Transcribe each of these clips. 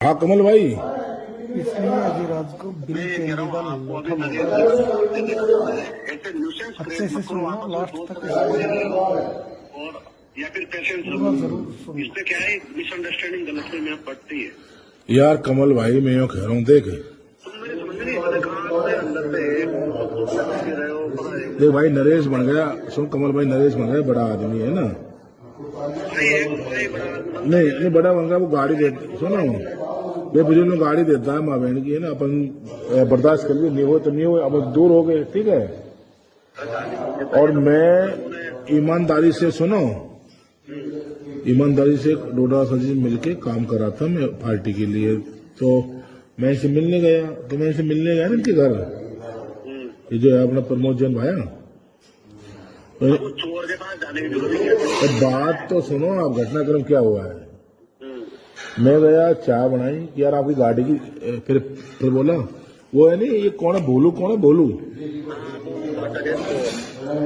हाँ कमल भाई। इसलिए अजीराज को बिल पेंडिंग अच्छे से सुनना लास्ट तक और या फिर पेशेंस पूरा जरूर सुन। इससे क्या है, मिसअंडरस्टैंडिंग गलतफहमी में बढ़ती है। यार कमल भाई मैं यूँ कह रहा हूँ देख तुम मेरी समझ नहीं, मैंने कहा से अंदर से रहे हो देख भाई नरेश बन गया। सुन कमल भाई नरेश बन गया बड़ा आदमी है ना। नहीं नहीं बड़ा बन गया वो गाड़ी दे सुनो ये बुजुर्ग में गाड़ी देता है माँ बहन की है ना। अपन बर्दाश्त कर लिए नहीं हो तो नहीं हो अब दूर हो गए ठीक है। और मैं ईमानदारी से सुनो ईमानदारी से डोडा सर जी मिलके काम करा था मैं पार्टी के लिए। तो मैं इसे मिलने गया तो मैं इसे मिलने गया ना इनके घर। ये जो है अपना प्रमोद जैन भाई चोर के पास जाने की जरूरत नहीं है। बात तो सुनो आप घटनाक्रम क्या हुआ है। मैं गया चाय बनाई कि यार आपकी गाड़ी की फिर बोला वो है नहीं ये कौन है भोलू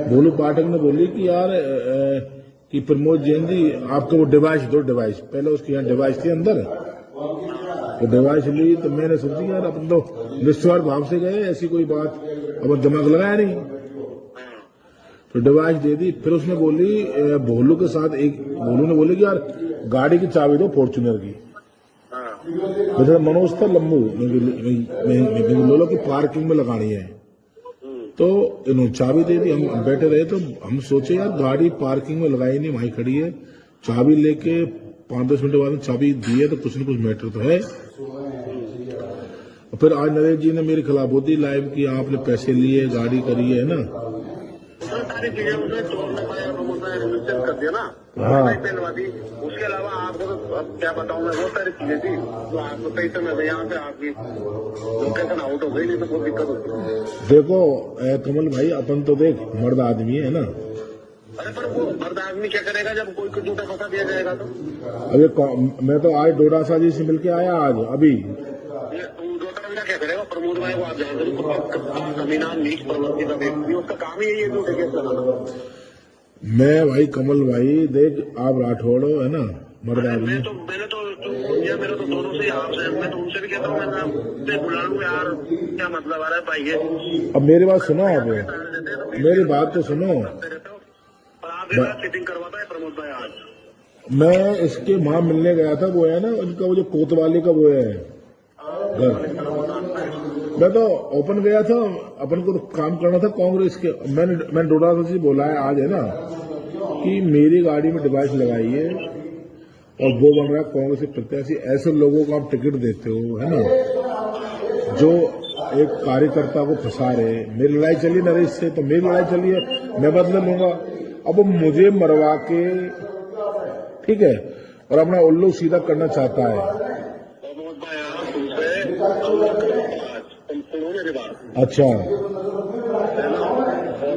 भोलू पाठक ने बोली कि यार कि प्रमोद जैन जी आपको वो डिवाइस दो डिवाइस पहले उसके यहाँ डिवाइस थी अंदर तो डिवाइस ली तो मैंने सोची यार अपन तो निस्वार्थ भाव से गए ऐसी कोई बात अपन दिमाग लगाया नहीं तो डिवाइस दे दी। फिर उसने बोली भोलू के साथ एक भोलू ने बोली कि यार गाड़ी की चाबी दो फॉर्च्यूनर की। मेरा मनोज था लम्बू बोलो कि पार्किंग में लगानी है तो इन्होंने चाबी दे दी। हम बैठे रहे तो हम सोचे यार गाड़ी पार्किंग में लगाई नहीं वहीं खड़ी है चाबी लेके 5-10 मिनट बाद चाबी दी है तो कुछ न कुछ मैटर तो है। फिर आज नरेश जी ने मेरे खिलाफ होती लाइव की आपने पैसे लिए गाड़ी करी है ना। सारी चीजें उसने कर दिया ना। हाँ उसके अलावा आपको तो अब क्या बताऊं मैं बहुत सारी चीजें थी तो आपको पैसे में यहाँ पे आपकी लोकेशन आउट हो गई नहीं तो बहुत दिक्कत होती। देखो कमल भाई अपन तो देख मर्द आदमी है ना। अरे पर वो मर्द आदमी क्या करेगा जब कोई को झूठा फंसा दिया जाएगा तो। अभी मैं तो आज डोडासा जी से मिलके आया आज अभी। क्या करेगा प्रमोद भाई वो आप जानते हो कमीनान नीच प्रवृत्ति का व्यक्ति उसका काम ही यही है झूठे केस लगाना। मैं भाई कमल भाई देख आप राठौड़ है ना मर्द आदमी। मैंने तो मेरे तो दोनों से आपसे मैं तो उनसे भी कहता हूँ मैं बुला लूँ यार क्या मतलब आ रहा है भाई ये। अब मेरी बात सुनो आप मेरी बात तो सुनो। आप फिटिंग करवाता है प्रमोद भाई आज। मैं इसके वहां मिलने गया था वो है ना उनका वो जो कोतवाली का वो है घर। मैं तो ओपन गया था अपन को तो काम करना था कांग्रेस के। मैंने डोडासा से बोला है आज है ना कि मेरी गाड़ी में डिवाइस लगाई है और वो बन रहा है कांग्रेस के प्रत्याशी। ऐसे लोगों को आप टिकट देते हो है ना जो एक कार्यकर्ता को फंसा रहे। मेरी लड़ाई चली नरेश से तो मेरी लड़ाई चली है मैं बदले लूंगा। अब वो मुझे मरवा के ठीक है और अपना उल्लू सीधा करना चाहता है। अच्छा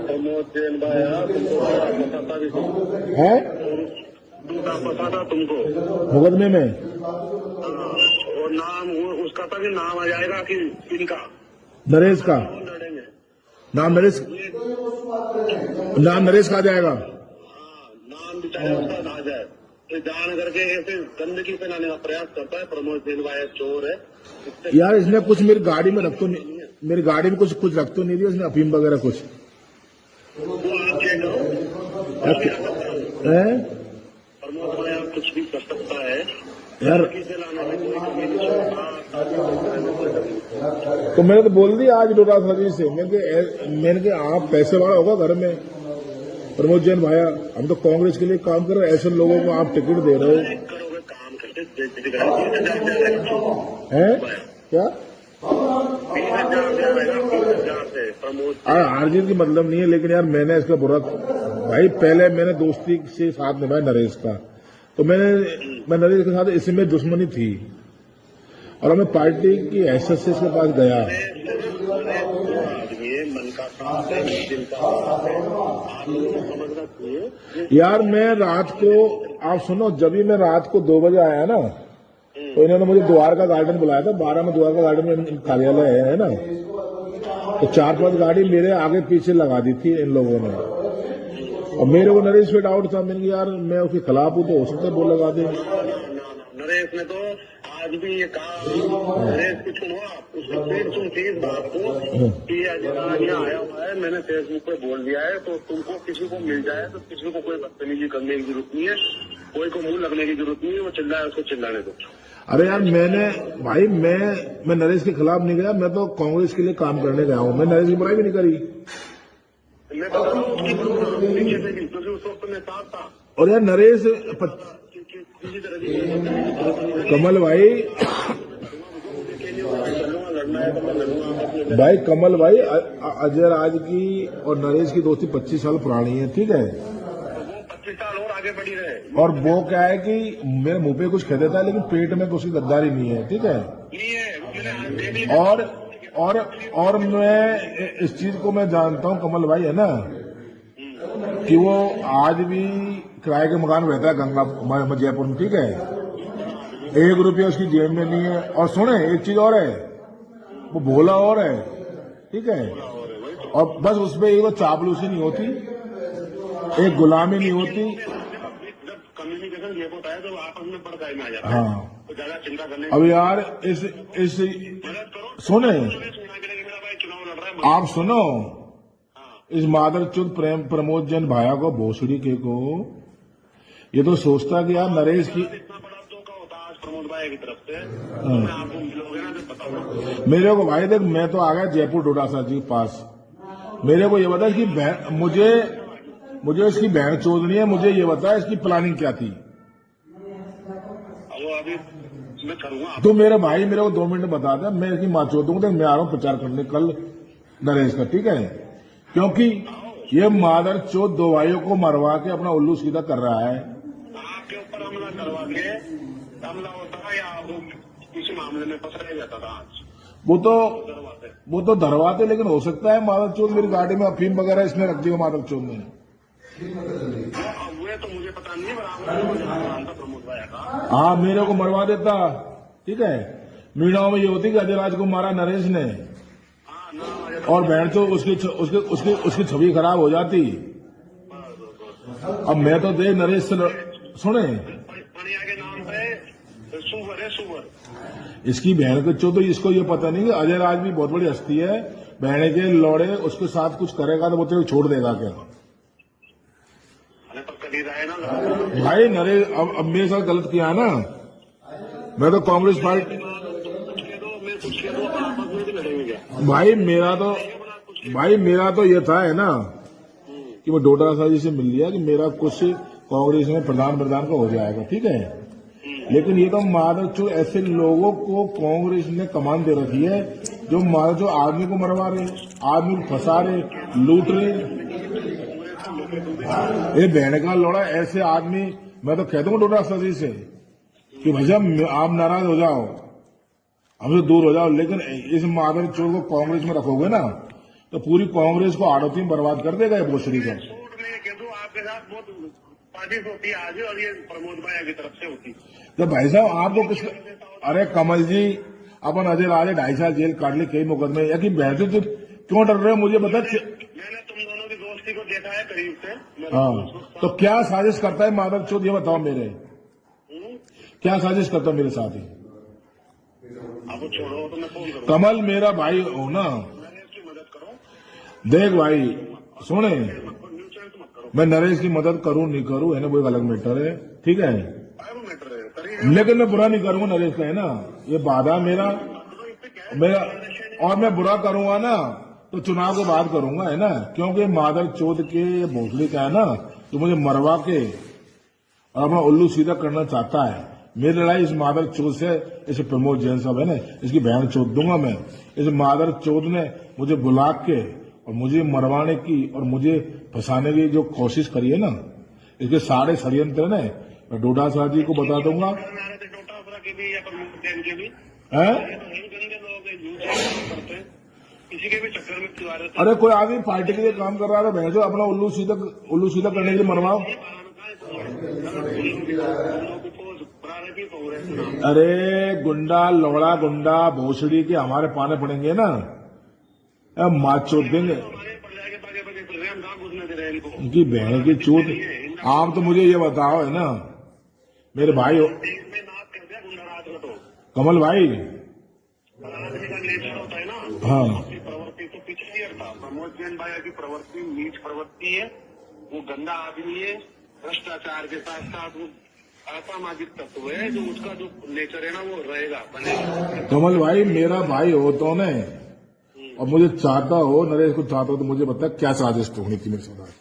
प्रमोद जैन भाई है पता था तुमको मुकदमे में और नाम उसका था कि नाम आ जाएगा कि इनका नरेश का लड़ेंगे नाम नरेश का आ जाएगा। नाम भी चाहे उसका आ जाए तो जान करके ऐसे गंदगी फैलाने का प्रयास करता है। प्रमोद जैन भाई चोर है यार इसने कुछ मेरी गाड़ी में रख तो नहीं मेरी गाड़ी में कुछ रख तो नहीं दिया इसने अफीम वगैरह कुछ है। प्रमोद भाई आप कुछ भी कर सकता है यार तो मैंने तो बोल दिया आज डोडासा जी से मैंने कहा आप पैसे वाला होगा घर में प्रमोद जैन भाई हम तो कांग्रेस के लिए काम कर रहे हैं ऐसे लोगों को आप टिकट दे रहे हो हैं क्या। हार जीत की मतलब नहीं है लेकिन यार मैंने इसका बुरा भाई पहले मैंने दोस्ती से साथ निभाया नरेश का तो मैं नरेश के साथ इसमें दुश्मनी थी और मैं पार्टी की हैसियत से इसके पास गया। यार मैं रात को आप सुनो जब भी मैं रात को 2 बजे आया ना तो इन्होंने मुझे द्वारका गार्डन बुलाया था 12 में द्वारका गार्डन में कार्यालय है ना तो 4-5 गाड़ी मेरे आगे पीछे लगा दी थी इन लोगों ने और मेरे को नरेश पे डाउट था। मैंने यार मैं उसके खिलाफ हूं तो हो सकता है वो लगा दे। नरेश ने तो आज आज भी ये कहा नरेश की सुनो आप, उसको फिर सुनती इस बात को कि अजय राज यहाँ आया हुआ है, मैंने फेसबुक पे बोल दिया है, तो तुमको किसी को मिल जाए तो किसी को कोई बदतमीजी करने की जरूरत नहीं है, कोई को मुंह लगने की जरूरत नहीं है, वो चिल्लाए उसको चिल्लाने दो। अरे यार मैं नरेश के खिलाफ नहीं गया, मैं तो कांग्रेस के लिए काम करने गया हूँ, मैं नरेश की बुराई भी नहीं करी। मैं बता रहा हूँ उसकी पीछे से भी, क्योंकि उस वक्त मैं साथ था। और यार नरेश किसी तरह की कमल भाई लड़ना है तो मैं लड़ूंगा। भाई कमल भाई अजय राज की और नरेश की दोस्ती 25 साल पुरानी है, ठीक है। 25 साल और आगे बढ़ी रहे। और वो क्या है कि मेरे मुंह पे कुछ कह देता है लेकिन पेट में उसकी गद्दारी नहीं है, ठीक है। नहीं है और मैं इस चीज को मैं जानता हूँ कमल भाई, है ना, कि वो आज भी किराए के मकान में रहता है गंगा जयपुर में, ठीक है। 1 रुपया उसकी जेब में नहीं है। और सुने एक चीज और है, वो भोला और है, ठीक है। और बस उसपे एक चापलूसी नहीं होती, एक गुलामी नहीं होती। जब कम्युनिकेशन ये होता है तो आपस में पड़काई में आ जाता है। हाँ तो ज्यादा चिंता करने अब यार इस सुने चुनाव लड़ रहा है। आप सुनो, इस मादरचोद प्रमोद जैन भाया को भोसड़ी के को ये तो सोचता कि यार नरेश की इतना बड़ा धोखा होता है आज प्रमोद भाई की तरफ से, तो मैं आपको मिलोगे ना तो पता होगा। मेरे को भाई देख, मैं तो आ गया जयपुर डोडासा जी के पास, मेरे को ये बता कि मुझे इसकी बहन चोदनी है, मुझे ये बता इसकी प्लानिंग क्या थी। वो अभी मैं करूंगा। तो मेरे भाई मेरे को 2 मिनट बता दे, मैं इसकी माँ चोद दूंगा, मैं आ रहा हूँ प्रचार करने कल नरेश का, ठीक है। क्योंकि ये मादर चोद 2 भाइयों को मरवा के अपना उल्लू सीधा कर रहा है। आपके ऊपर हमला करवा के हमला होता है या वो किसी मामले में फंसा जाता था आज वो तो धरवाते, लेकिन हो सकता है मादर चोद मेरी गाड़ी में अफीम वगैरह इसने रख दिया मादर चोद ने। हुए तो मुझे पता नहीं, बराबर प्रमोद भाई का। हाँ मेरे को मरवा देता, ठीक है। मीडिया में ये होती कि अजय राज को मारा नरेश ने, और बहन तो उसकी छवि खराब हो जाती। अब मैं तो देख नरेश से सुने पनिया के नाम पे सुवर है, सुवर। इसकी बहन के चो, तो इसको ये पता नहीं कि अजय राज भी बहुत बड़ी हस्ती है, बहन के लौड़े उसके साथ कुछ करेगा तो वो तेरे छोड़ देगा क्या। भाई नरेश अब मेरे साथ गलत किया ना, मैं तो कांग्रेस पार्टी भाई मेरा तो ये था, है ना, कि वो डोडासा जी से मिल लिया कि मेरा कुछ कांग्रेस में प्रधान का हो जाएगा, ठीक है। लेकिन ये तो मादरचोद ऐसे लोगों को कांग्रेस ने कमान दे रखी है जो मादरचोद आदमी को मरवा रहे, आदमी को फंसा रहे, लूट रहे। ये बहन का लौड़ा ऐसे आदमी, मैं तो कह दूंगा डोडासा जी से कि भैया आप नाराज हो जाओ, हमसे दूर हो जाओ, लेकिन इस मादरचोद को कांग्रेस में रखोगे ना तो पूरी कांग्रेस को आड़ोती में बर्बाद कर देगा ये भोसड़ी का। आपके साथ बहुत साजिश होती है आज, और ये प्रमोद भाई की तरफ से होती। तो भाई साहब आपको कुछ, अरे कमल जी अपन अजय राज 2.5 साल जेल काट ली कई मुकदमे, या कि बहस तो क्यों डर रहे हो मुझे बता। मैंने तुम दोनों की दोस्ती को देखा है करीब से। हाँ तो क्या साजिश करता है मादरचोद, ये बताओ मेरे, क्या साजिश करता मेरे साथ ही। आपको छोड़ो तो मैं फोन करूँ। कमल मेरा भाई हो ना, मदद करो। देख भाई सुने, मैं नरेश की मदद करूं नहीं करूं है ना, वो एक अलग मैटर है, ठीक है। लेकिन मैं बुरा नहीं करूंगा नरेश का, है ना, ये वादा मेरा। और मैं बुरा करूंगा ना तो चुनाव के बाद करूंगा, है ना, क्योंकि मादर चोद के भोसड़ी का है ना, तो मुझे मरवा के और अपना उल्लू सीधा करना चाहता है। मेरी लड़ाई इस मादर चोद से, इसे प्रमोद जैन साहब है ना, इसकी बहन चोद दूंगा मैं। इस मादर चोद ने मुझे बुला के और मुझे मरवाने की और मुझे फंसाने की जो कोशिश करी है ना, इसके सारे षड्यंत्र ने मैं डोडासा जी को बता दूंगा। किसी के भी चक्कर में अरे कोई आदमी पार्टी के लिए काम कर रहा था, भैंसो अपना उल्लू सीधा करने के लिए मरवाओ। अरे गुंडा लौड़ा गुंडा भोसड़ी के हमारे पाने पड़ेंगे ना, माँ चोद देंगे इनकी बहन की चोट। आप तो मुझे ये बताओ, है ना, मेरे भाई हो, कमल भाई, आदमी का नेचर होता है ना। हाँ। अपनी प्रवृत्ति तो पिछले था। प्रमोद जैन भाई की प्रवृत्ति नीच प्रवृत्ति है, वो गंदा आदमी है, भ्रष्टाचार के साथ साथ वो असामाजिक तत्व है, जो उसका जो नेचर है ना वो रहेगा, बनेगा। कमल भाई मेरा भाई हो तो ने, और मुझे चाहता हो, नरेश को चाहता हो तो मुझे बता क्या साजिश होनी थी मेरे साथ आज?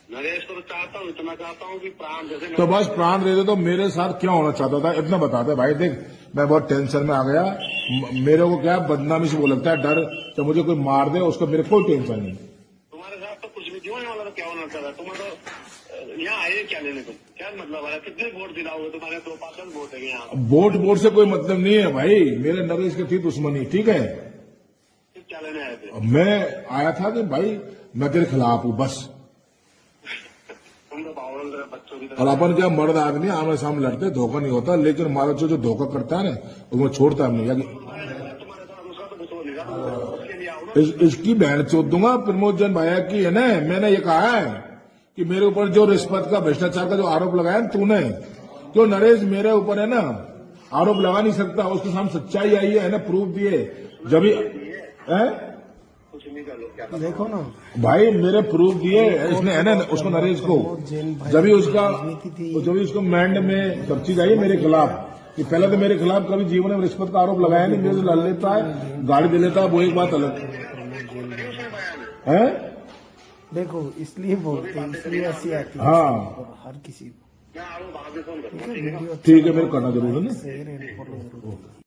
नरेश को तो चाहता हूँ, इतना चाहता हूँ कि प्राण जैसे तो बस प्राण दे दे। तो मेरे साथ क्या होना चाहता था इतना बता दे भाई। देख मैं बहुत टेंशन में आ गया, मेरे को क्या बदनामी से वो लगता है, डर कि मुझे कोई मार दे, उसका मेरे कोई टेंशन नहीं। तुम्हारे साथ तो कुछ भी क्यों होने वाला, तो क्या होना चाहता तुम्हारा? यहाँ आए क्या लेने, तुम क्या मतलब है? कितने वोट दिलाओगे? तुम्हारे 2% वोट है यहाँ। वोट से कोई मतलब नहीं है भाई, मेरे नरेश की थी दुश्मनी, ठीक है। फिर क्या लेने आए थे? मैं आया था कि भाई मैं तेरे खिलाफ हूं बस। तुम तो बावल बच्चों की और तरह। अपन क्या मर्द आदमी आमने सामने लड़ते, धोखा नहीं होता, लेकिन हमारा जो धोखा करता है ना वो छोड़ता है नहीं। तुम्हारे साथ उसका तो कुछ हो नहीं रहा, उसके लिए आओ ना। इसकी बहन चोद दूंगा प्रमोद जैन भाई की है ना। मैंने ये कहा है कि मेरे ऊपर जो रिश्वत का भ्रष्टाचार का जो आरोप लगाया ना तूने, तो नरेश मेरे ऊपर है ना आरोप लगा नहीं सकता। उसके सामने सच्चाई आई है ना, प्रूफ दिए जब ही है। कुछ नहीं कर लो, क्या देखो ना भाई मेरे प्रूफ दिए इसने है ना उसको, नरेश को। जब भी उसको मैंड में सब चीज आई है मेरे खिलाफ, कि पहले तो मेरे खिलाफ कभी जीवन में रिश्वत का आरोप लगाया नहीं, मेरे से लड़ लेता है, गाड़ी दे लेता है, वो एक बात अलग है। देखो इसलिए बोलते हैं, इसलिए ऐसी आती है। हाँ हर किसी को मैं आऊँ, बाद में फोन करूँगा। वीडियो ठीक है, मेरे को करना जरूर है ना। शेयर एंड फॉलो जरूर